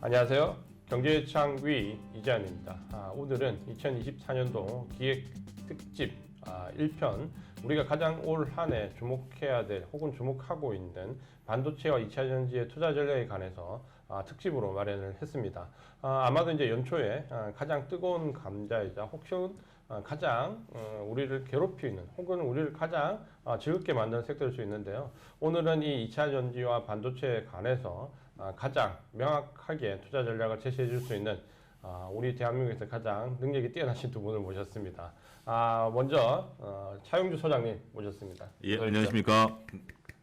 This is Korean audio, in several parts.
안녕하세요. 경제창귀 이재환입니다. 오늘은 2024년도 기획 특집 1편 우리가 가장 올 한 해 주목해야 될 혹은 주목하고 있는 반도체와 2차 전지의 투자 전략에 관해서 특집으로 마련을 했습니다. 아마도 이제 연초에 가장 뜨거운 감자이자 혹은 가장 우리를 괴롭히는 혹은 우리를 가장 즐겁게 만드는 섹터일 수 있는데요. 오늘은 이 2차 전지와 반도체에 관해서 가장 명확하게 투자 전략을 제시해 줄 수 있는 우리 대한민국에서 가장 능력이 뛰어나신 두 분을 모셨습니다. 먼저 차용주 소장님 모셨습니다. 예, 안녕하십니까.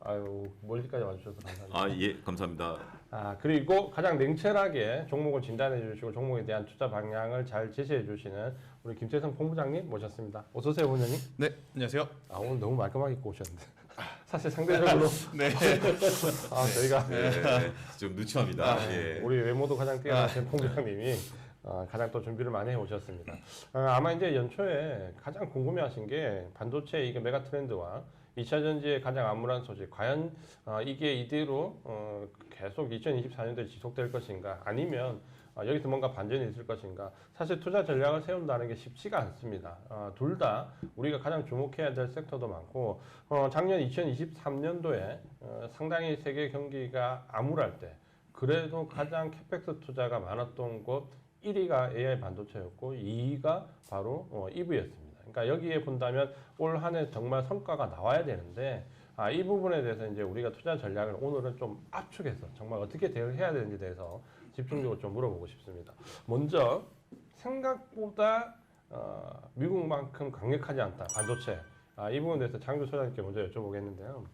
아유, 멀리까지 와주셔서 감사합니다. 예, 감사합니다. 그리고 가장 냉철하게 종목을 진단해 주시고 종목에 대한 투자 방향을 잘 제시해 주시는 우리 김태성 본부장님 모셨습니다. 어서 오세요, 본장님. 네, 안녕하세요. 오늘 너무 말끔하게 입고 오셨는데. 사실 상대적으로 네. 저희가 네, 좀 누추합니다. 예. 우리 외모도 가장 뛰어나신 본부장님이 가장 또 준비를 많이 해 오셨습니다. 아마 이제 연초에 가장 궁금해하신 게 반도체 이게 메가 트렌드와 2차 전지의 가장 암울한 소식, 과연 이게 이대로 계속 2024년도에 지속될 것인가, 아니면 여기서 뭔가 반전이 있을 것인가. 사실 투자 전략을 세운다는 게 쉽지가 않습니다. 둘 다 우리가 가장 주목해야 될 섹터도 많고, 작년 2023년도에 상당히 세계 경기가 암울할 때 그래도 가장 캐펙스 투자가 많았던 곳 1위가 AI 반도체였고 2위가 바로 EV였습니다. 그러니까 여기에 본다면 올 한 해 정말 성과가 나와야 되는데 이 부분에 대해서 이제 우리가 투자 전략을 오늘은 좀 압축해서 정말 어떻게 대응해야 되는지에 대해서 집중적으로 좀 물어보고 싶습니다. 먼저 생각보다 미국만큼 강력하지 않다 반도체, 이 부분에 대해서 장주 소장님께 먼저 여쭤보겠는데요.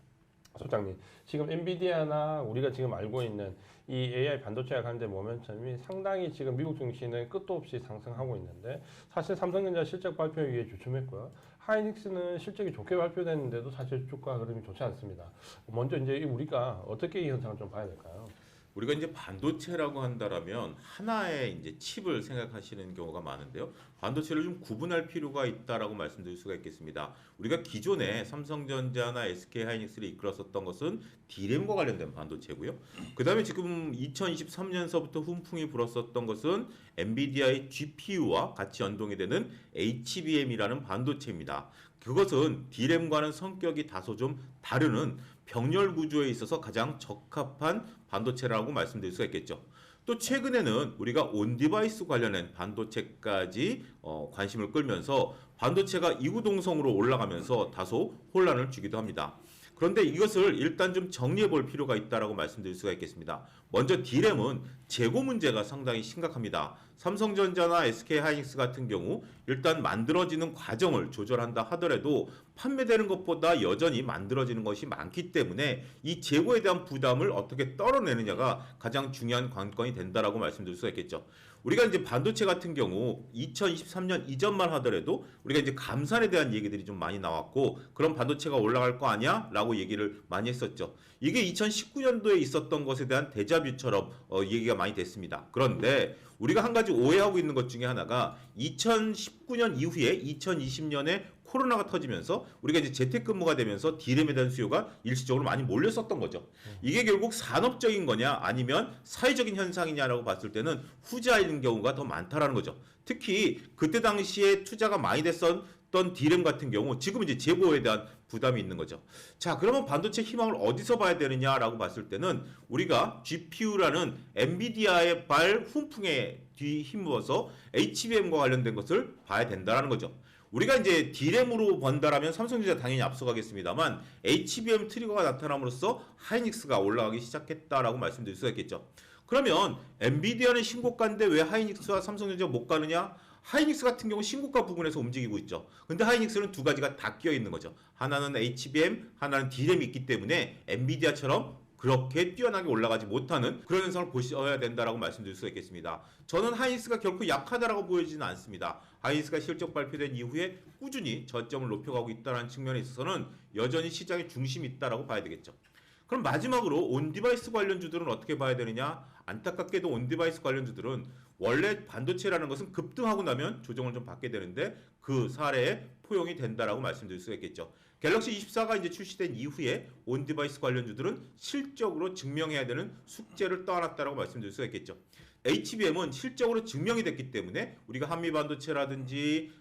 소장님, 지금 엔비디아나 우리가 지금 알고 있는 이 AI 반도체와 관련된 모멘텀이 상당히 지금 미국 증시는 끝도 없이 상승하고 있는데, 사실 삼성전자 실적 발표에 의해 주춤했고요. 하이닉스는 실적이 좋게 발표됐는데도 사실 주가 흐름이 좋지 않습니다. 먼저 이제 우리가 어떻게 이 현상을 좀 봐야 될까요? 우리가 이제 반도체라고 한다라면 하나의 이제 칩을 생각하시는 경우가 많은데요. 반도체를 좀 구분할 필요가 있다라고 말씀드릴 수가 있겠습니다. 우리가 기존에 삼성전자나 SK하이닉스를 이끌었었던 것은 D램과 관련된 반도체고요. 그다음에 지금 2023년서부터 훈풍이 불었었던 것은 엔비디아의 GPU와 같이 연동이 되는 HBM이라는 반도체입니다. 그것은 D램과는 성격이 다소 좀 다르는 병렬 구조에 있어서 가장 적합한 반도체라고 말씀드릴 수가 있겠죠. 또 최근에는 우리가 온디바이스 관련된 반도체까지 관심을 끌면서 반도체가 이구동성으로 올라가면서 다소 혼란을 주기도 합니다. 그런데 이것을 일단 좀 정리해 볼 필요가 있다라고 말씀드릴 수가 있겠습니다. 먼저 D램은 재고 문제가 상당히 심각합니다. 삼성전자나 SK하이닉스 같은 경우 일단 만들어지는 과정을 조절한다 하더라도 판매되는 것보다 여전히 만들어지는 것이 많기 때문에 이 재고에 대한 부담을 어떻게 떨어내느냐가 가장 중요한 관건이 된다라고 말씀드릴 수가 있겠죠. 우리가 이제 반도체 같은 경우 2023년 이전만 하더라도 우리가 이제 감산에 대한 얘기들이 좀 많이 나왔고, 그럼 반도체가 올라갈 거 아니야? 라고 얘기를 많이 했었죠. 이게 2019년도에 있었던 것에 대한 데자뷰처럼 얘기가 많이 됐습니다. 그런데 우리가 한 가지 오해하고 있는 것 중에 하나가 2019년 이후에 2020년에 코로나가 터지면서 우리가 이제 재택근무가 되면서 D램에 대한 수요가 일시적으로 많이 몰렸었던 거죠. 이게 결국 산업적인 거냐 아니면 사회적인 현상이냐라고 봤을 때는 후자인 경우가 더 많다라는 거죠. 특히 그때 당시에 투자가 많이 됐었던 D램 같은 경우 지금 이제 재고에 대한 부담이 있는 거죠. 자, 그러면 반도체 희망을 어디서 봐야 되느냐라고 봤을 때는 우리가 GPU라는 엔비디아의 발 훈풍에 뒤힘어서 HBM과 관련된 것을 봐야 된다라는 거죠. 우리가 이제 D램으로 본다라면 삼성전자 당연히 앞서가겠습니다만 HBM 트리거가 나타남으로써 하이닉스가 올라가기 시작했다라고 말씀드릴 수가 있겠죠. 그러면 엔비디아는 신고가인데 왜 하이닉스와 삼성전자가 못 가느냐? 하이닉스 같은 경우 신고가 부분에서 움직이고 있죠. 근데 하이닉스는 두 가지가 다 끼어 있는 거죠. 하나는 HBM, 하나는 D램이 있기 때문에 엔비디아처럼 그렇게 뛰어나게 올라가지 못하는 그런 현상을 보셔야 된다라고 말씀드릴 수가 있겠습니다. 저는 하이닉스가 결코 약하다라고 보이지는 않습니다. 하이닉스가 실적 발표된 이후에 꾸준히 저점을 높여가고 있다는 측면에 있어서는 여전히 시장의 중심이 있다라고 봐야 되겠죠. 그럼 마지막으로 온디바이스 관련주들은 어떻게 봐야 되느냐? 안타깝게도 온디바이스 관련주들은 원래 반도체라는 것은 급등하고 나면 조정을 좀 받게 되는데 그 사례에 포용이 된다라고 말씀드릴 수가 있겠죠. 갤럭시 24가 이제 출시된 이후에 온디바이스 관련주들은 실적으로 증명해야 되는 숙제를 떠안았다라고 말씀드릴 수가 있겠죠. HBM은 실적으로 증명이 됐기 때문에 우리가 한미반도체라든지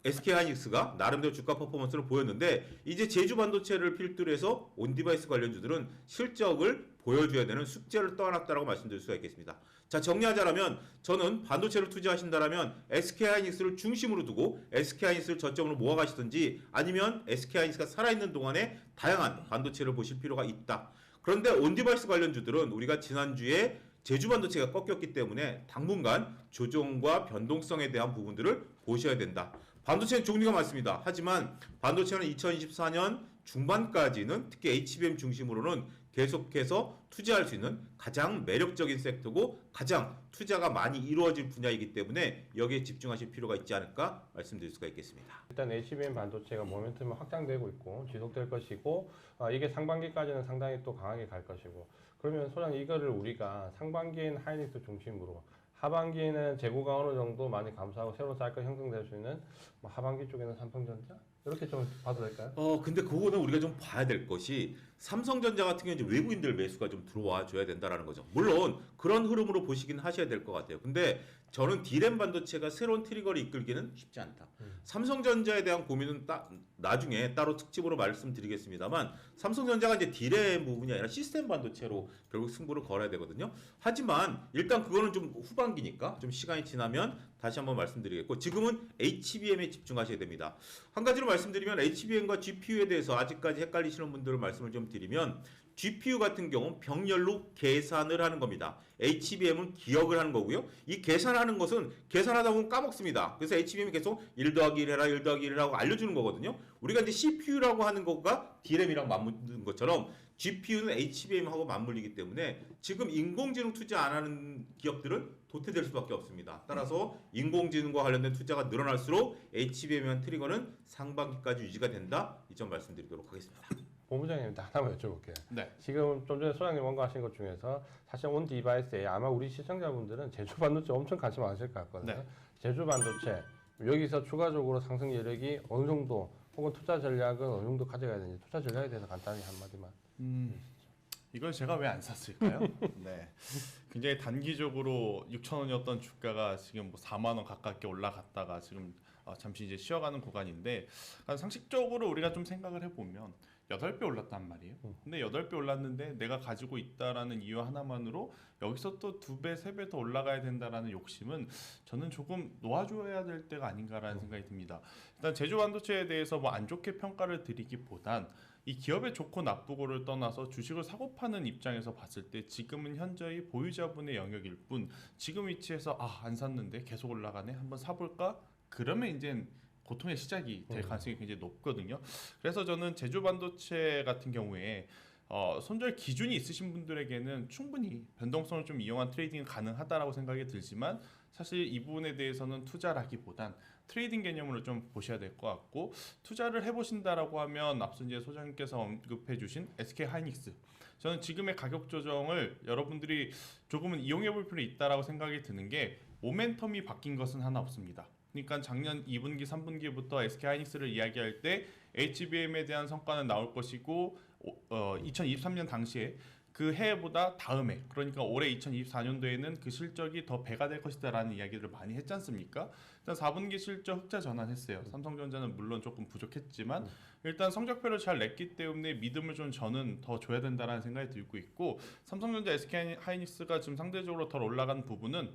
SK하이닉스가 나름대로 주가 퍼포먼스를 보였는데 이제 제주반도체를 필두로 해서 온디바이스 관련주들은 실적을 보여줘야 되는 숙제를 떠안았다라고 말씀드릴 수가 있겠습니다. 자, 정리하자면 저는 반도체를 투자하신다라면 SK하이닉스를 중심으로 두고 SK하이닉스를 저점으로 모아가시든지 아니면 SK하이닉스가 살아있는 동안에 다양한 반도체를 보실 필요가 있다. 그런데 온디바이스 관련주들은 우리가 지난주에 제주반도체가 꺾였기 때문에 당분간 조정과 변동성에 대한 부분들을 보셔야 된다. 반도체는 종류가 많습니다. 하지만 반도체는 2024년 중반까지는 특히 HBM 중심으로는 계속해서 투자할 수 있는 가장 매력적인 섹터고 가장 투자가 많이 이루어질 분야이기 때문에 여기에 집중하실 필요가 있지 않을까 말씀드릴 수가 있겠습니다. 일단 HBM 반도체가 모멘텀이 확장되고 있고 지속될 것이고 이게 상반기까지는 상당히 또 강하게 갈 것이고 그러면 소장 이거를 우리가 상반기에는 하이닉스 중심으로 하반기에는 재고가 어느 정도 많이 감소하고 새로운 사이클 형성될 수 있는 하반기 쪽에는 삼성전자 이렇게 좀 봐도 될까요? 근데 그거는 우리가 좀 봐야 될 것이 삼성전자 같은 경우는 이제 외국인들 매수가 좀 들어와 줘야 된다라는 거죠. 물론 그런 흐름으로 보시긴 하셔야 될 것 같아요. 근데 저는 D램 반도체가 새로운 트리거를 이끌기는 쉽지 않다. 삼성전자에 대한 고민은 나중에 따로 특집으로 말씀드리겠습니다만 삼성전자가 이제 D램 부분이 아니라 시스템 반도체로 결국 승부를 걸어야 되거든요. 하지만 일단 그거는 좀 후반기니까 좀 시간이 지나면 다시 한번 말씀드리겠고 지금은 HBM에 집중하셔야 됩니다. 한 가지로 말씀드리면 HBM과 GPU에 대해서 아직까지 헷갈리시는 분들을 말씀을 좀 드리면 GPU 같은 경우는 병렬로 계산을 하는 겁니다. HBM은 기억을 하는 거고요. 이 계산하는 것은 계산하다 보면 까먹습니다. 그래서 HBM이 계속 1 더하기 1 해라 1 더하기 1 하고 알려주는 거거든요. 우리가 이제 CPU라고 하는 거가 D램이랑 맞물리는 것처럼 GPU는 HBM하고 맞물리기 때문에 지금 인공지능 투자 안 하는 기업들은 도태될 수밖에 없습니다. 따라서 인공지능과 관련된 투자가 늘어날수록 HBM이란 트리거는 상반기까지 유지가 된다. 이 점 말씀드리도록 하겠습니다. 본부장님 하나만 여쭤볼게요. 네. 지금 좀 전에 소장님 원고하신 것 중에서 사실 온 디바이스에 아마 우리 시청자분들은 제주 반도체 엄청 관심 많으실 것 같거든요. 네. 제주 반도체 여기서 추가적으로 상승 여력이 어느 정도 혹은 투자 전략은 어느 정도 가져가야 되는지 투자 전략에 대해서 간단히 한마디만. 이걸 제가 왜 안 샀을까요? 네. 굉장히 단기적으로 6,000원이었던 주가가 지금 뭐 4만 원 가깝게 올라갔다가 지금 잠시 이제 쉬어가는 구간인데 상식적으로 우리가 좀 생각을 해보면 8배 올랐단 말이에요. 근데 8배 올랐는데 내가 가지고 있다라는 이유 하나만으로 여기서 또 2배, 3배 더 올라가야 된다라는 욕심은 저는 조금 놓아줘야 될 때가 아닌가라는 생각이 듭니다. 일단 제조 반도체에 대해서 뭐 안 좋게 평가를 드리기보단 이 기업의 좋고 나쁘고를 떠나서 주식을 사고 파는 입장에서 봤을 때 지금은 현저히 보유자분의 영역일 뿐 지금 위치에서 안 샀는데 계속 올라가네 한번 사볼까? 그러면 이제 고통의 시작이 될 가능성이 굉장히 높거든요. 그래서 저는 제조 반도체 같은 경우에 손절 기준이 있으신 분들에게는 충분히 변동성을 좀 이용한 트레이딩은 가능하다라고 생각이 들지만 사실 이 부분에 대해서는 투자라기보단 트레이딩 개념으로 좀 보셔야 될 것 같고 투자를 해보신다라고 하면 앞서 이제 소장님께서 언급해주신 SK하이닉스 저는 지금의 가격 조정을 여러분들이 조금은 이용해볼 필요 있다라고 생각이 드는 게 모멘텀이 바뀐 것은 하나 없습니다. 그러니까 작년 2분기, 3분기부터 SK하이닉스를 이야기할 때 HBM에 대한 성과는 나올 것이고 2023년 당시에 그 해보다 다음해 그러니까 올해 2024년도에는 그 실적이 더 배가 될 것이다라는 이야기를 많이 했지 않습니까? 일단 4분기 실적 흑자 전환했어요. 삼성전자는 물론 조금 부족했지만 일단 성적표를 잘 냈기 때문에 믿음을 좀 저는 더 줘야 된다라는 생각이 들고 있고 삼성전자, SK하이닉스가 지금 상대적으로 덜 올라간 부분은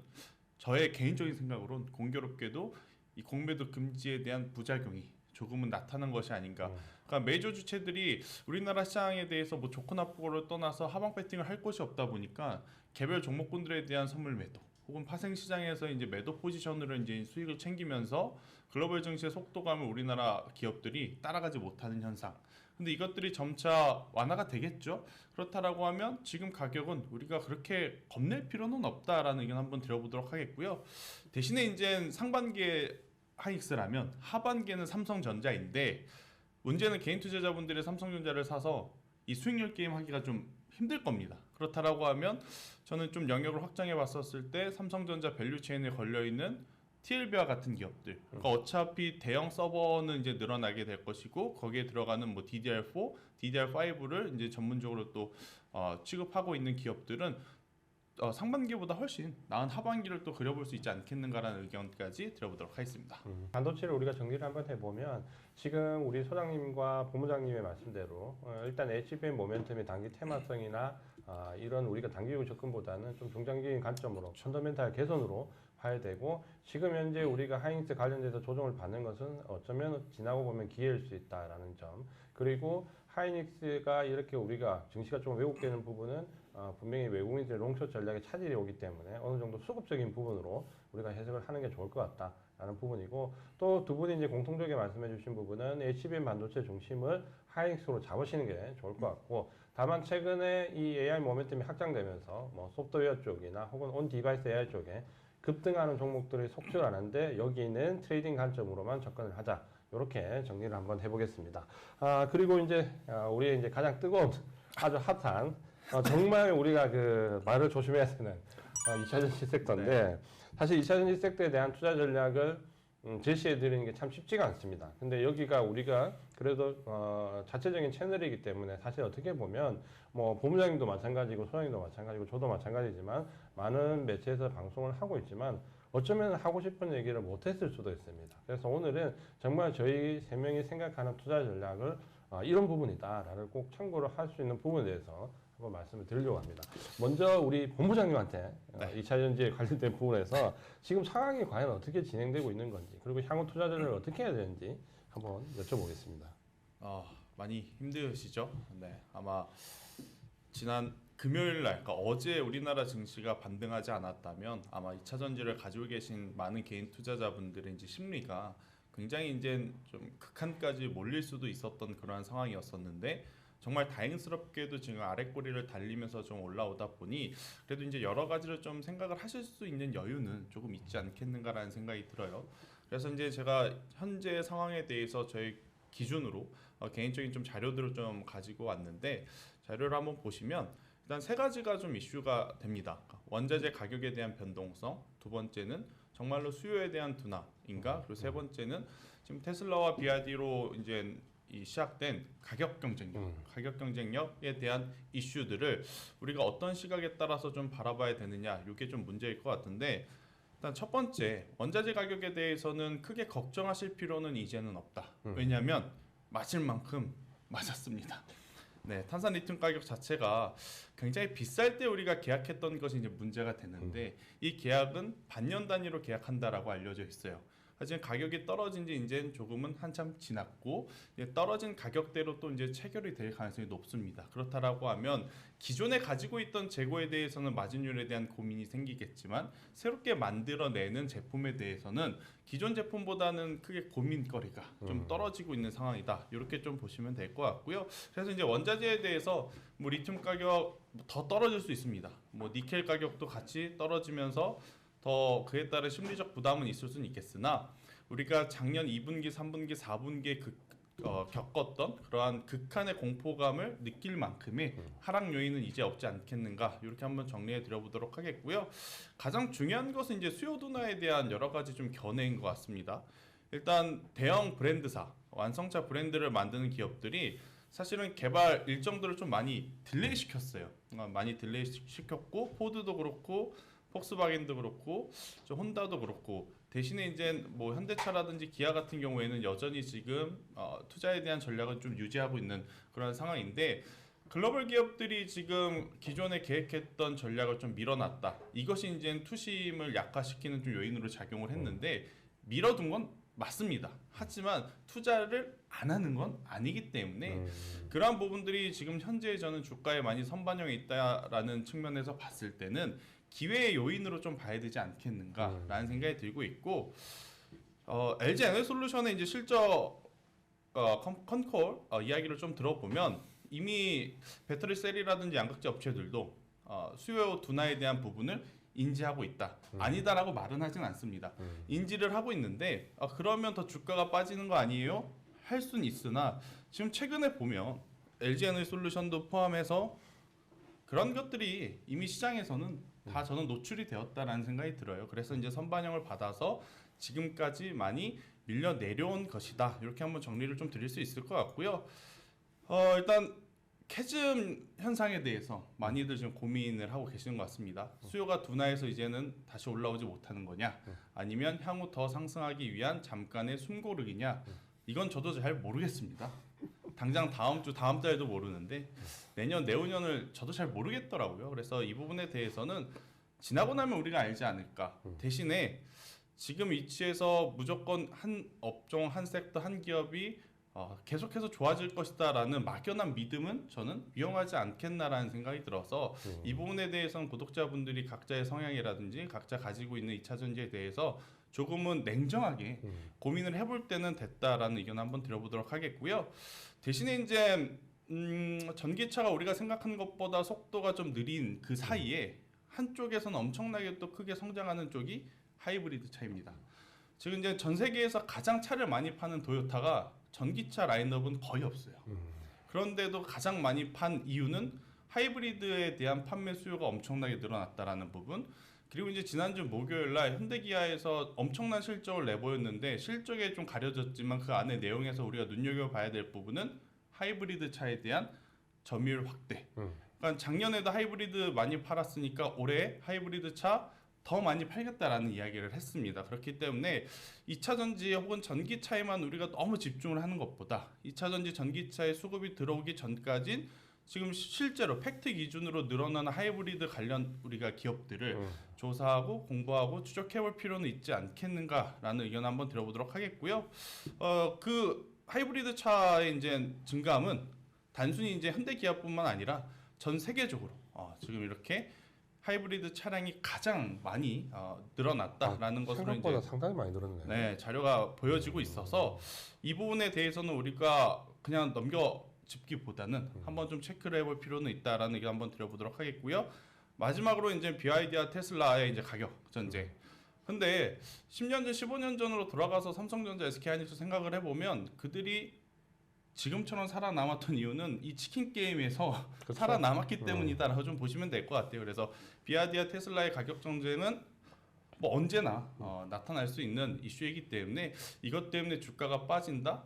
저의 개인적인 생각으로는 공교롭게도 이 공매도 금지에 대한 부작용이 조금은 나타난 것이 아닌가. 그러니까 메이저 주체들이 우리나라 시장에 대해서 뭐 좋고 나쁘고를 떠나서 하방 배팅을 할 곳이 없다 보니까 개별 종목군들에 대한 선물 매도 혹은 파생 시장에서 이제 매도 포지션으로 이제 수익을 챙기면서 글로벌 증시의 속도감을 우리나라 기업들이 따라가지 못하는 현상. 근데 이것들이 점차 완화가 되겠죠. 그렇다라고 하면 지금 가격은 우리가 그렇게 겁낼 필요는 없다라는 의견 한번 드려보도록 하겠고요. 대신에 이제 상반기에 하이닉스라면 하반기에는 삼성전자인데 문제는 개인 투자자분들이 삼성전자를 사서 이 수익률 게임 하기가 좀 힘들 겁니다. 그렇다라고 하면 저는 좀 영역을 확장해 봤었을 때 삼성전자 밸류체인에 걸려 있는 TLB와 같은 기업들. 그러니까 어차피 대형 서버는 이제 늘어나게 될 것이고 거기에 들어가는 뭐 DDR4, DDR5를 이제 전문적으로 또 취급하고 있는 기업들은 상반기보다 훨씬 나은 하반기를 또 그려볼 수 있지 않겠는가라는 의견까지 드려보도록 하겠습니다. 반도체를 우리가 정리를 한번 해보면 지금 우리 소장님과 본부장님의 말씀대로 일단 HBM 모멘텀의 단기 테마성이나 이런 우리가 단기적 접근보다는 좀 중장기적인 관점으로 펀더멘탈 개선으로 봐야 되고 지금 현재 우리가 하이닉스 관련돼서 조정을 받는 것은 어쩌면 지나고 보면 기회일 수 있다라는 점 그리고 하이닉스가 이렇게 우리가 증시가 좀 왜곡되는 부분은 분명히 외국인들의 롱숏 전략의 차질이 오기 때문에 어느 정도 수급적인 부분으로 우리가 해석을 하는 게 좋을 것 같다라는 부분이고 또 두 분이 이제 공통적으로 말씀해 주신 부분은 HBM 반도체 중심을 하이닉스로 잡으시는 게 좋을 것 같고 다만 최근에 이 AI 모멘텀이 확장되면서 뭐 소프트웨어 쪽이나 혹은 온 디바이스 AI 쪽에 급등하는 종목들이 속출하는데 여기는 트레이딩 관점으로만 접근을 하자. 이렇게 정리를 한번 해보겠습니다. 그리고 이제 우리 이제 가장 뜨거운 아주 핫한 정말 우리가 그 말을 조심해야 되는 2차전지 섹터인데 사실 2차전지 섹터에 대한 투자 전략을 제시해 드리는 게 참 쉽지가 않습니다. 근데 여기가 우리가 그래도 자체적인 채널이기 때문에 사실 어떻게 보면 뭐 본부장님도 마찬가지고 소장님도 마찬가지고 저도 마찬가지지만 많은 매체에서 방송을 하고 있지만 어쩌면 하고 싶은 얘기를 못했을 수도 있습니다. 그래서 오늘은 정말 저희 세 명이 생각하는 투자 전략을 이런 부분이다라를 꼭 참고를 할 수 있는 부분에 대해서 한번 말씀을 드리려고 합니다. 먼저 우리 본부장님한테 2차 전지에 관련된 부분에서 지금 상황이 과연 어떻게 진행되고 있는 건지 그리고 향후 투자 전략을 어떻게 해야 되는지 한번 여쭤보겠습니다. 많이 힘드시죠? 네, 아마 지난 금요일 날, 그러니까 어제 우리나라 증시가 반등하지 않았다면 아마 2차 전지를 가지고 계신 많은 개인 투자자분들의 이제 심리가 굉장히 이제 좀 극한까지 몰릴 수도 있었던 그러한 상황이었었는데 정말 다행스럽게도 지금 아랫꼬리를 달리면서 좀 올라오다 보니 그래도 이제 여러 가지를 좀 생각을 하실 수 있는 여유는 조금 있지 않겠는가라는 생각이 들어요. 그래서 이제 제가 현재 상황에 대해서 저희 기준으로 개인적인 좀 자료들을 좀 가지고 왔는데 자료를 한번 보시면 일단 세 가지가 좀 이슈가 됩니다. 원자재 가격에 대한 변동성, 두 번째는 정말로 수요에 대한 둔화인가, 그리고 세 번째는 지금 테슬라와 BYD로 이제 이 시작된 가격 경쟁력에 대한 이슈들을 우리가 어떤 시각에 따라서 좀 바라봐야 되느냐, 이게 좀 문제일 것 같은데 일단 첫 번째 원자재 가격에 대해서는 크게 걱정하실 필요는 이제는 없다. 왜냐하면 맞을 만큼 맞았습니다. 네, 탄산 리튬 가격 자체가 굉장히 비쌀 때 우리가 계약했던 것이 이제 문제가 되는데 이 계약은 반년 단위로 계약한다라고 알려져 있어요. 하지만 가격이 떨어진 지 이제 조금은 한참 지났고 이제 떨어진 가격대로 또 이제 체결이 될 가능성이 높습니다. 그렇다라고 하면 기존에 가지고 있던 재고에 대해서는 마진율에 대한 고민이 생기겠지만 새롭게 만들어내는 제품에 대해서는 기존 제품보다는 크게 고민거리가 좀 떨어지고 있는 상황이다. 이렇게 좀 보시면 될 것 같고요. 그래서 이제 원자재에 대해서 뭐 리튬 가격 더 떨어질 수 있습니다. 뭐 니켈 가격도 같이 떨어지면서 더 그에 따른 심리적 부담은 있을 수는 있겠으나 우리가 작년 2분기, 3분기, 4분기에 겪었던 그러한 극한의 공포감을 느낄 만큼의 하락 요인은 이제 없지 않겠는가 이렇게 한번 정리해 드려보도록 하겠고요. 가장 중요한 것은 이제 수요 둔화에 대한 여러 가지 좀 견해인 것 같습니다. 일단 대형 브랜드사, 완성차 브랜드를 만드는 기업들이 사실은 개발 일정들을 좀 많이 딜레이 시켰어요. 많이 딜레이 시켰고 포드도 그렇고 폭스바겐도 그렇고 혼다도 그렇고 대신에 이제 뭐 현대차라든지 기아 같은 경우에는 여전히 지금 투자에 대한 전략을 좀 유지하고 있는 그런 상황인데 글로벌 기업들이 지금 기존에 계획했던 전략을 좀 밀어놨다. 이것이 이제 투심을 약화시키는 좀 요인으로 작용을 했는데 밀어둔 건 맞습니다. 하지만 투자를 안 하는 건 아니기 때문에 그러한 부분들이 지금 현재 저는 주가에 많이 선반영해 있다라는 측면에서 봤을 때는 기회의 요인으로 좀 봐야 되지 않겠는가라는 생각이 들고 있고 LG 에너솔루션의 이제 실적 컨콜 이야기를 좀 들어보면 이미 배터리 셀이라든지 양극재 업체들도 수요 둔화에 대한 부분을 인지하고 있다. 아니다라고 말은 하진 않습니다. 인지를 하고 있는데 그러면 더 주가가 빠지는 거 아니에요? 할 수는 있으나 지금 최근에 보면 LG 에너솔루션도 포함해서 그런 것들이 이미 시장에서는 다 저는 노출이 되었다라는 생각이 들어요. 그래서 이제 선반영을 받아서 지금까지 많이 밀려 내려온 것이다. 이렇게 한번 정리를 좀 드릴 수 있을 것 같고요. 일단 캐즘 현상에 대해서 많이들 지금 고민을 하고 계시는 것 같습니다. 수요가 둔화해서 이제는 다시 올라오지 못하는 거냐, 아니면 향후 더 상승하기 위한 잠깐의 숨고르기냐, 이건 저도 잘 모르겠습니다. 당장 다음 주, 다음 달도 모르는데 내년, 내후년을 저도 잘 모르겠더라고요. 그래서 이 부분에 대해서는 지나고 나면 우리가 알지 않을까. 대신에 지금 위치에서 무조건 한 업종, 한 섹터, 한 기업이 계속해서 좋아질 것이다라는 막연한 믿음은 저는 위험하지 않겠나라는 생각이 들어서 이 부분에 대해서는 구독자분들이 각자의 성향이라든지 각자 가지고 있는 2차 전지에 대해서 조금은 냉정하게 고민을 해볼 때는 됐다라는 의견 한번 드려보도록 하겠고요. 대신에 이제 전기차가 우리가 생각하는 것보다 속도가 좀 느린 그 사이에 한쪽에서는 엄청나게 또 크게 성장하는 쪽이 하이브리드 차입니다. 지금 이제 전 세계에서 가장 차를 많이 파는 도요타가 전기차 라인업은 거의 없어요. 그런데도 가장 많이 판 이유는 하이브리드에 대한 판매 수요가 엄청나게 늘어났다라는 부분. 그리고 이제 지난주 목요일날 현대기아에서 엄청난 실적을 내보였는데 실적에 좀 가려졌지만 그 안에 내용에서 우리가 눈여겨봐야 될 부분은 하이브리드 차에 대한 점유율 확대. 그러니까 작년에도 하이브리드 많이 팔았으니까 올해 하이브리드 차 더 많이 팔겠다라는 이야기를 했습니다. 그렇기 때문에 2차 전지 혹은 전기차에만 우리가 너무 집중을 하는 것보다 2차 전지 전기차의 수급이 들어오기 전까진 지금 실제로 팩트 기준으로 늘어나는 하이브리드 관련 우리가 기업들을 조사하고 공부하고 추적해볼 필요는 있지 않겠는가라는 의견 한번 들어보도록 하겠고요. 그 하이브리드 차의 이제 증감은 단순히 이제 현대기아뿐만 아니라 전 세계적으로 지금 이렇게 하이브리드 차량이 가장 많이 늘어났다라는 것으로 생각보다 이제 상당히 많이 늘었네요. 네, 자료가 보여지고 있어서 이 부분에 대해서는 우리가 그냥 넘겨짚기보다는 한번 좀 체크를 해볼 필요는 있다라는 의견 한번 드려보도록 하겠고요. 마지막으로 이제 BYD와 테슬라의 이제 가격 전쟁. 근데 10년 전, 15년 전으로 돌아가서 삼성전자, SK하이닉스 생각을 해보면 그들이 지금처럼 살아남았던 이유는 이 치킨 게임에서 그렇죠. 살아남았기 때문이다라고 좀 보시면 될 것 같아요. 그래서 BYD와 테슬라의 가격 전쟁은 뭐 언제나 나타날 수 있는 이슈이기 때문에 이것 때문에 주가가 빠진다?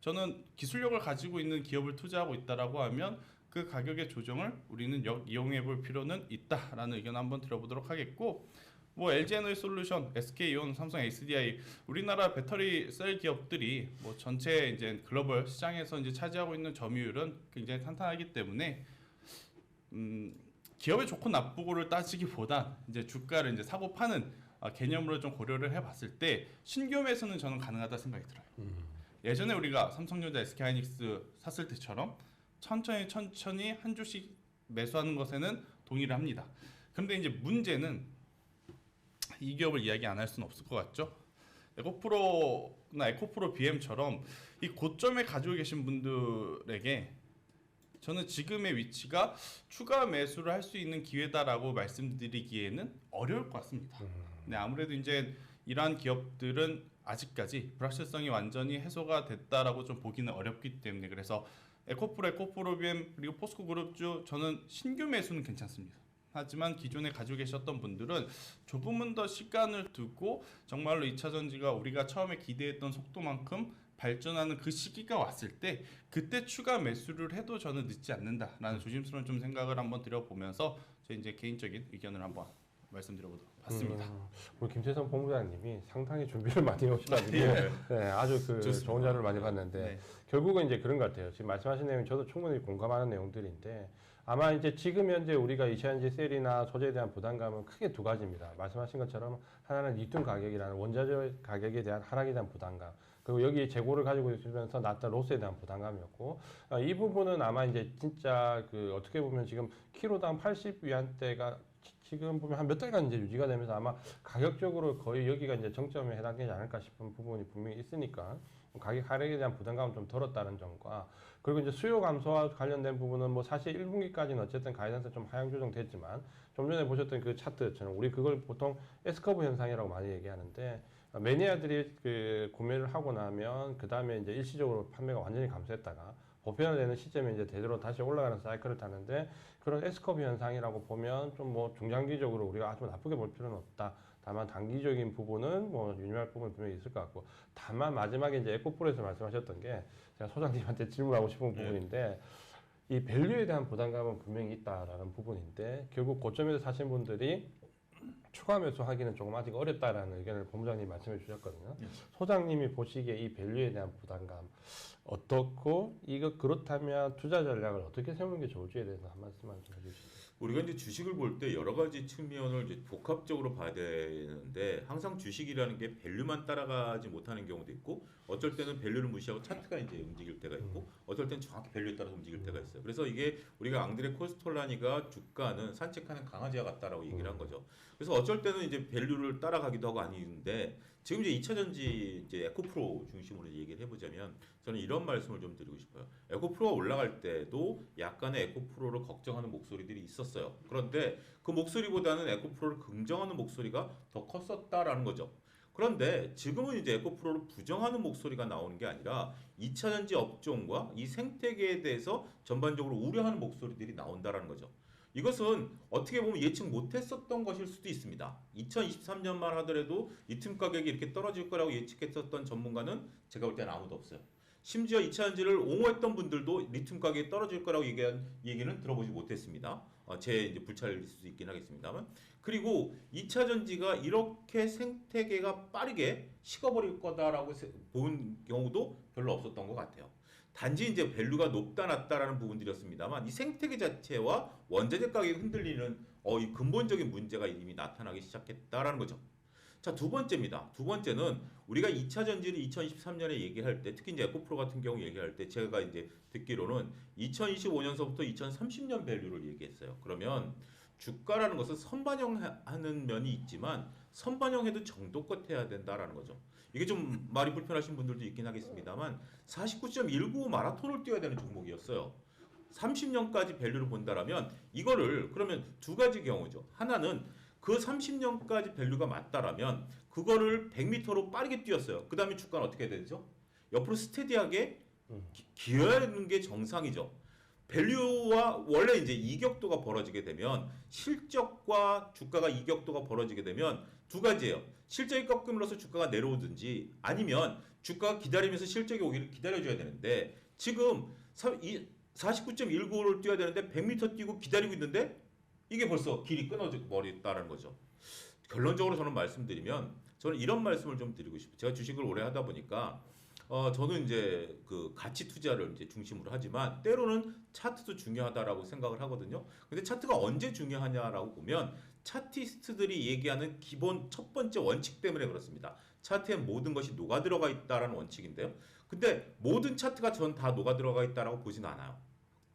저는 기술력을 가지고 있는 기업을 투자하고 있다라고 하면 그 가격의 조정을 우리는 이용해 볼 필요는 있다라는 의견 한번 들어보도록 하겠고, 뭐 LG에너지솔루션, SK이온, 삼성 SDI 우리나라 배터리 셀 기업들이 뭐 전체 이제 글로벌 시장에서 이제 차지하고 있는 점유율은 굉장히 탄탄하기 때문에 기업의 좋고 나쁘고를 따지기보다 이제 주가를 이제 사고 파는 개념으로 좀 고려를 해봤을 때 신규 매수는 저는 가능하다 생각이 들어요. 예전에 우리가 삼성전자, SK하이닉스 샀을 때처럼 천천히 한 주씩 매수하는 것에는 동의를 합니다. 그런데 이제 문제는 이 기업을 이야기 안 할 수는 없을 것 같죠. 에코프로나 에코프로 BM처럼 이 고점에 가지고 계신 분들에게 저는 지금의 위치가 추가 매수를 할 수 있는 기회다라고 말씀드리기에는 어려울 것 같습니다. 네, 아무래도 이제 이러한 기업들은 아직까지 불확실성이 완전히 해소가 됐다라고 좀 보기는 어렵기 때문에 그래서 에코프로 BM 그리고 포스코 그룹주 저는 신규 매수는 괜찮습니다. 하지만 기존에 가지고 계셨던 분들은 조금은 더 시간을 두고 정말로 2차 전지가 우리가 처음에 기대했던 속도만큼 발전하는 그 시기가 왔을 때 그때 추가 매수를 해도 저는 늦지 않는다라는 조심스러운 좀 생각을 한번 드려보면서 제 이제 개인적인 의견을 한번 말씀드려보도록 봤습니다. 우리 김채선 본부장님이 상당히 준비를 많이 해오셔가지고 네, 아주 그 좋은 자료를 많이 봤는데 네. 결국은 이제 그런 것 같아요. 지금 말씀하신 내용 저도 충분히 공감하는 내용들인데 아마 이제 지금 현재 우리가 이차전지 셀이나 소재에 대한 부담감은 크게 두 가지입니다. 말씀하신 것처럼 하나는 리튬 가격이라는 원자재 가격에 대한 하락에 대한 부담감, 그리고 여기 재고를 가지고 있으면서 났던 로스에 대한 부담감이었고 이 부분은 아마 이제 진짜 그 어떻게 보면 지금 키로당 80위안대가 지금 보면 한 몇 달간 이제 유지가 되면서 아마 가격적으로 거의 여기가 이제 정점에 해당되지 않을까 싶은 부분이 분명히 있으니까 가격 하락에 대한 부담감은 좀 덜었다는 점과 그리고 이제 수요 감소와 관련된 부분은 뭐 사실 1분기까지는 어쨌든 가이던스 좀 하향 조정됐지만 좀 전에 보셨던 그 차트처럼 우리 그걸 보통 S커브 현상이라고 많이 얘기하는데 매니아들이 그 구매를 하고 나면 그 다음에 이제 일시적으로 판매가 완전히 감소했다가 보편화되는 시점에 이제 제대로 다시 올라가는 사이클을 타는데 그런 S컵 현상이라고 보면 좀 뭐 중장기적으로 우리가 아주 나쁘게 볼 필요는 없다. 다만 단기적인 부분은 뭐 유념할 부분이 분명히 있을 것 같고 다만 마지막에 이제 에코프로에서 말씀하셨던 게 제가 소장님한테 질문하고 싶은 부분인데 이 밸류에 대한 부담감은 분명히 있다라는 부분인데 결국 고점에서 사신 분들이 추가 매수하기는 조금 아직 어렵다라는 의견을 본부장님이 말씀해 주셨거든요. 소장님이 보시기에 이 밸류에 대한 부담감 어떻고 이거 그렇다면 투자 전략을 어떻게 세우는 게 좋을지에 대해서 한 말씀만 좀 해주시죠. 우리가 이제 주식을 볼 때 여러 가지 측면을 이제 복합적으로 봐야 되는데 항상 주식이라는 게 밸류만 따라가지 못하는 경우도 있고 어쩔 때는 밸류를 무시하고 차트가 이제 움직일 때가 있고 어떨 때는 정확히 밸류에 따라서 움직일 때가 있어요. 그래서 이게 우리가 앙드레 코스톨라니가 주가는 산책하는 강아지와 같다라고 얘기를 한 거죠. 그래서 어쩔 때는 이제 밸류를 따라가기도 하고 아니는데 지금 이제 2차전지 이제 에코프로 중심으로 얘기를 해보자면 저는 이런 말씀을 좀 드리고 싶어요. 에코프로가 올라갈 때도 약간의 에코프로를 걱정하는 목소리들이 있었어요. 그런데 그 목소리보다는 에코프로를 긍정하는 목소리가 더 컸었다라는 거죠. 그런데 지금은 이제 에코프로를 부정하는 목소리가 나오는 게 아니라 2차전지 업종과 이 생태계에 대해서 전반적으로 우려하는 목소리들이 나온다라는 거죠. 이것은 어떻게 보면 예측 못했었던 것일 수도 있습니다. 2023년만 하더라도 리튬 가격이 이렇게 떨어질 거라고 예측했었던 전문가는 제가 볼 때는 아무도 없어요. 심지어 2차전지를 옹호했던 분들도 리튬 가격이 떨어질 거라고 얘기한 얘기는 들어보지 못했습니다. 제 이제 불찰일 수도 있긴 하겠습니다만. 그리고 2차전지가 이렇게 생태계가 빠르게 식어버릴 거다라고 본 경우도 별로 없었던 것 같아요. 단지 이제 밸류가 높다 낮다라는 부분들이었습니다만 이 생태계 자체와 원자재 가격이 흔들리는 이 근본적인 문제가 이미 나타나기 시작했다라는 거죠. 자, 두 번째입니다. 두 번째는 우리가 2차 전지를 2023년에 얘기할 때 특히 이제 에코프로 같은 경우 얘기할 때 제가 이제 듣기로는 2025년서부터 2030년 밸류를 얘기했어요. 그러면 주가라는 것은 선반영하는 면이 있지만 선반영해도 정도껏 해야 된다라는 거죠. 이게 좀 말이 불편하신 분들도 있긴 하겠습니다만 49.195 마라톤을 뛰어야 되는 종목이었어요. 30년까지 밸류를 본다라면 이거를 그러면 두 가지 경우죠. 하나는 그 30년까지 밸류가 맞다라면 그거를 100m로 빠르게 뛰었어요. 그 다음에 주가는 어떻게 해야 되죠? 옆으로 스테디하게 기어야 게 정상이죠. 밸류와 원래 이제 이격도가 벌어지게 되면 실적과 주가가 이격도가 벌어지게 되면 두 가지예요. 실적이 꺾임으로써 주가가 내려오든지 아니면 주가가 기다리면서 실적이 오기를 기다려줘야 되는데 지금 49.195를 뛰어야 되는데 100m 뛰고 기다리고 있는데 이게 벌써 길이 끊어져 버렸다는 거죠. 결론적으로 저는 말씀드리면 저는 이런 말씀을 좀 드리고 싶어요. 제가 주식을 오래 하다 보니까 저는 이제 그 가치 투자를 이제 중심으로 하지만 때로는 차트도 중요하다라고 생각을 하거든요. 근데 차트가 언제 중요하냐라고 보면 차티스트들이 얘기하는 기본 첫 번째 원칙 때문에 그렇습니다. 차트에 모든 것이 녹아 들어가 있다라는 원칙인데요. 근데 모든 차트가 전 다 녹아 들어가 있다라고 보진 않아요.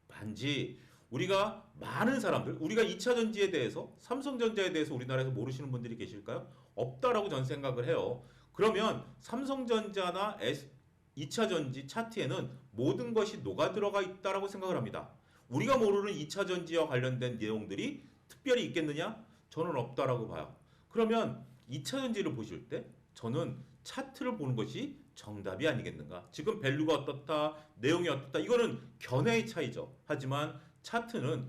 단지 우리가 많은 사람들, 우리가 2차 전지에 대해서 삼성전자에 대해서 우리나라에서 모르시는 분들이 계실까요? 없다라고 전 생각을 해요. 그러면 삼성전자나 2차 전지 차트에는 모든 것이 녹아 들어가 있다라고 생각을 합니다. 우리가 모르는 2차 전지와 관련된 내용들이 특별히 있겠느냐? 저는 없다라고 봐요. 그러면 2차 전지를 보실 때 저는 차트를 보는 것이 정답이 아니겠는가? 지금 밸류가 어떻다, 내용이 어떻다, 이거는 견해의 차이죠. 하지만 차트는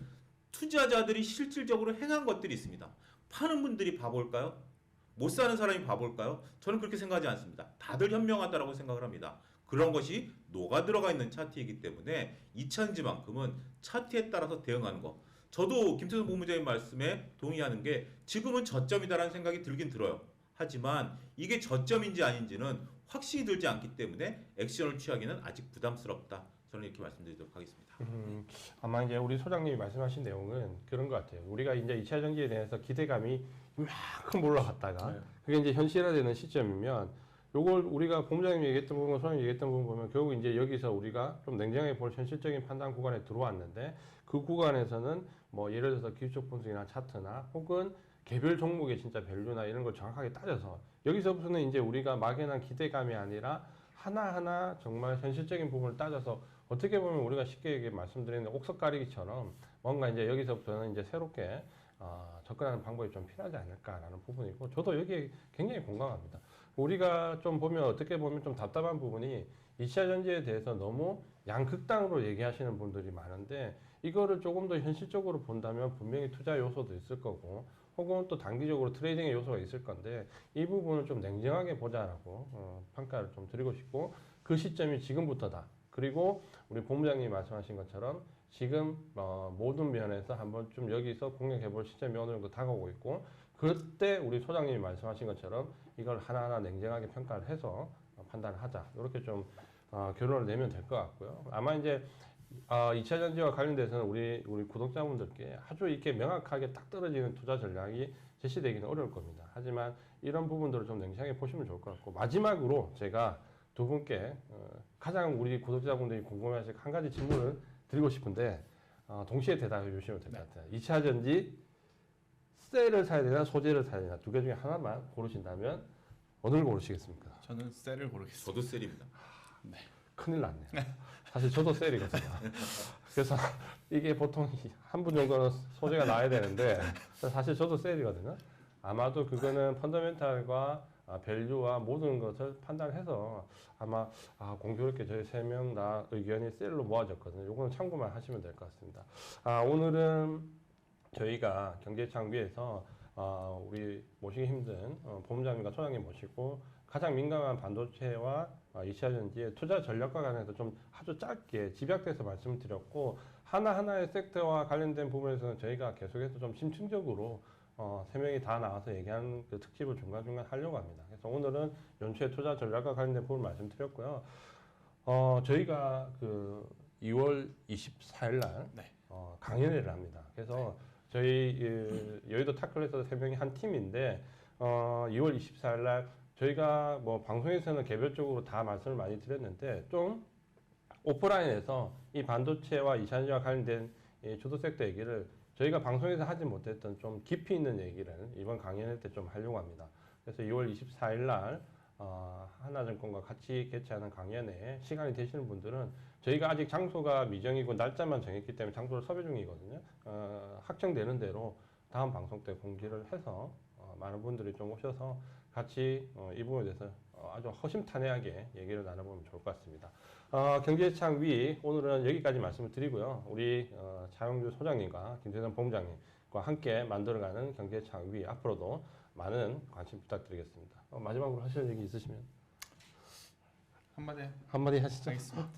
투자자들이 실질적으로 행한 것들이 있습니다. 파는 분들이 바볼까요? 못 사는 사람이 바볼까요? 저는 그렇게 생각하지 않습니다. 다들 현명하다라고 생각을 합니다. 그런 것이 녹아 들어가 있는 차트이기 때문에 2차전지만큼은 차트에 따라서 대응하는 거. 저도 김태선 본부장님 말씀에 동의하는 게 지금은 저점이다라는 생각이 들긴 들어요. 하지만 이게 저점인지 아닌지는 확신이 들지 않기 때문에 액션을 취하기는 아직 부담스럽다. 저는 이렇게 말씀드리도록 하겠습니다. 아마 이제 우리 소장님이 말씀하신 내용은 그런 것 같아요. 우리가 이제 2차 전지에 대해서 기대감이 이만큼 올라갔다가 그게 이제 현실화되는 시점이면 요걸 우리가 본부장님이 얘기했던 부분, 소장님이 얘기했던 부분 보면 결국 이제 여기서 우리가 좀 냉정하게 볼 현실적인 판단 구간에 들어왔는데 그 구간에서는 뭐 예를 들어서 기술적 분석이나 차트나 혹은 개별 종목의 진짜 밸류나 이런 걸 정확하게 따져서 여기서부터는 이제 우리가 막연한 기대감이 아니라 하나하나 정말 현실적인 부분을 따져서 어떻게 보면 우리가 쉽게 말씀드리는 옥석 가리기처럼 뭔가 이제 여기서부터는 이제 새롭게 접근하는 방법이 좀 필요하지 않을까라는 부분이고 저도 여기에 굉장히 공감합니다. 우리가 좀 보면 어떻게 보면 좀 답답한 부분이 2차 전지에 대해서 너무 양극단으로 얘기하시는 분들이 많은데 이거를 조금 더 현실적으로 본다면 분명히 투자 요소도 있을 거고 혹은 또 단기적으로 트레이딩의 요소가 있을 건데 이 부분을 좀 냉정하게 보자라고 평가를 좀 드리고 싶고 그 시점이 지금부터다. 그리고 우리 본부장님이 말씀하신 것처럼 지금 모든 면에서 한번 좀 여기서 공략해 볼 시점이 어느 정도 다가오고 있고 그때 우리 소장님이 말씀하신 것처럼 이걸 하나하나 냉정하게 평가를 해서 판단을 하자. 이렇게 좀 결론을 내면 될 것 같고요. 아마 이제 2차 전지와 관련돼서는 우리 구독자분들께 아주 이렇게 명확하게 딱 떨어지는 투자 전략이 제시되기는 어려울 겁니다. 하지만 이런 부분들을 좀 냉정하게 보시면 좋을 것 같고 마지막으로 제가 두 분께 가장 우리 구독자분들이 궁금해하실 한 가지 질문을 드리고 싶은데 동시에 대답해 주시면 될 것 같아요. 2차 전지 셀을 사야 되나 소재를 사야 되나 두 개 중에 하나만 고르신다면 어느 걸 고르시겠습니까? 저는 셀을 고르겠습니다. 저도 셀입니다. 큰일 났네요. 사실 저도 셀이거든요. 그래서 이게 보통 한 분 정도는 소재가 나야 되는데 사실 저도 셀이거든요. 아마도 그거는 펀더멘탈과 밸류와 모든 것을 판단해서 아마 공교롭게 저희 세 명 다 의견이 셀로 모아졌거든요. 이거는 참고만 하시면 될 것 같습니다. 오늘은 저희가 경제창비에서 우리 모시기 힘든 본부장님과 소장님 모시고 가장 민감한 반도체와 2차 전지의 투자 전략과 관련해서 좀 아주 짧게 집약돼서 말씀을 드렸고 하나하나의 섹터와 관련된 부분에서는 저희가 계속해서 좀 심층적으로 세 명이 다 나와서 얘기하는 그 특집을 중간중간 하려고 합니다. 그래서 오늘은 연초의 투자 전략과 관련된 부분 말씀드렸고요. 저희가 그 2월 24일 날 네. 강연회를 합니다. 그래서 저희 여의도 타클에서 세 명이 한 팀인데 2월 24일 날 저희가 뭐 방송에서는 개별적으로 다 말씀을 많이 드렸는데 좀 오프라인에서 이 반도체와 이산화와 관련된 주도 섹터 얘기를 저희가 방송에서 하지 못했던 좀 깊이 있는 얘기를 이번 강연회 때 좀 하려고 합니다. 그래서 2월 24일 날 하나증권과 같이 개최하는 강연에 시간이 되시는 분들은 저희가 아직 장소가 미정이고 날짜만 정했기 때문에 장소를 섭외 중이거든요. 확정되는 대로 다음 방송 때 공지를 해서 많은 분들이 좀 오셔서 같이 이 부분에 대해서 아주 허심탄회하게 얘기를 나눠보면 좋을 것 같습니다. 경제창위 오늘은 여기까지 말씀을 드리고요. 우리 차영주 소장님과 김세선 본부장님과 함께 만들어가는 경제창위 앞으로도 많은 관심 부탁드리겠습니다. 마지막으로 하실 얘기 있으시면 한마디 하시죠. 알겠습니다.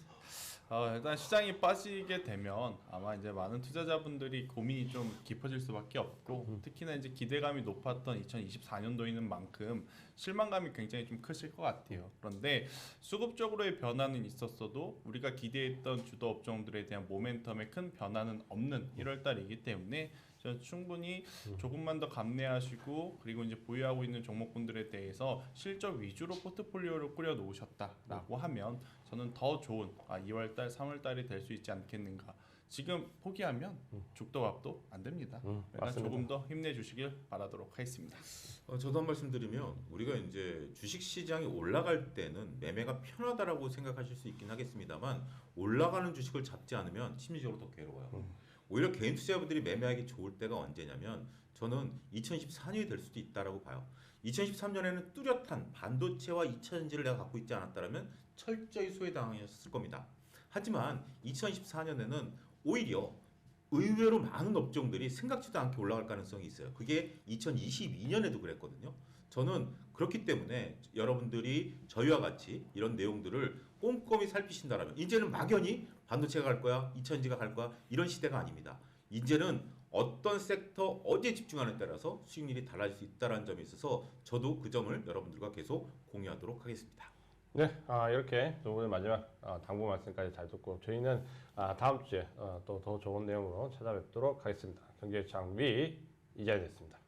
일단 시장이 빠지게 되면 아마 이제 많은 투자자분들이 고민이 좀 깊어질 수밖에 없고 특히나 이제 기대감이 높았던 2024년도이는 만큼 실망감이 굉장히 좀 크실 것 같아요. 그런데 수급적으로의 변화는 있었어도 우리가 기대했던 주도 업종들에 대한 모멘텀에 큰 변화는 없는 1월달이기 때문에 저는 충분히 조금만 더 감내하시고 그리고 이제 보유하고 있는 종목군들에 대해서 실적 위주로 포트폴리오를 꾸려 놓으셨다라고 하면 저는 더 좋은 2월달, 3월달이 될 수 있지 않겠는가. 지금 포기하면 죽도 밥도 안 됩니다. 그러니까 조금 더 힘내주시길 바라도록 하겠습니다. 저도 한 말씀 드리면 우리가 이제 주식 시장이 올라갈 때는 매매가 편하다라고 생각하실 수 있긴 하겠습니다만 올라가는 주식을 잡지 않으면 심리적으로 더 괴로워요. 오히려 개인 투자자분들이 매매하기 좋을 때가 언제냐면 저는 2024년이 될 수도 있다라고 봐요. 2013년에는 뚜렷한 반도체와 2차 전지를 내가 갖고 있지 않았다면 철저히 소외당했을 겁니다. 하지만 2024년에는 오히려 의외로 많은 업종들이 생각지도 않게 올라갈 가능성이 있어요. 그게 2022년에도 그랬거든요. 저는 그렇기 때문에 여러분들이 저희와 같이 이런 내용들을 꼼꼼히 살피신다라면 이제는 막연히 반도체가 갈 거야, 2차전지가 갈 거야 이런 시대가 아닙니다. 이제는 어떤 섹터 어디에 집중하느냐에 따라서 수익률이 달라질 수 있다는 점에 있어서 저도 그 점을 여러분들과 계속 공유하도록 하겠습니다. 네, 이렇게 두 분의 마지막 당부 말씀까지 잘 듣고 저희는 다음 주에 또 더 좋은 내용으로 찾아뵙도록 하겠습니다. 경제창위 이자였습니다.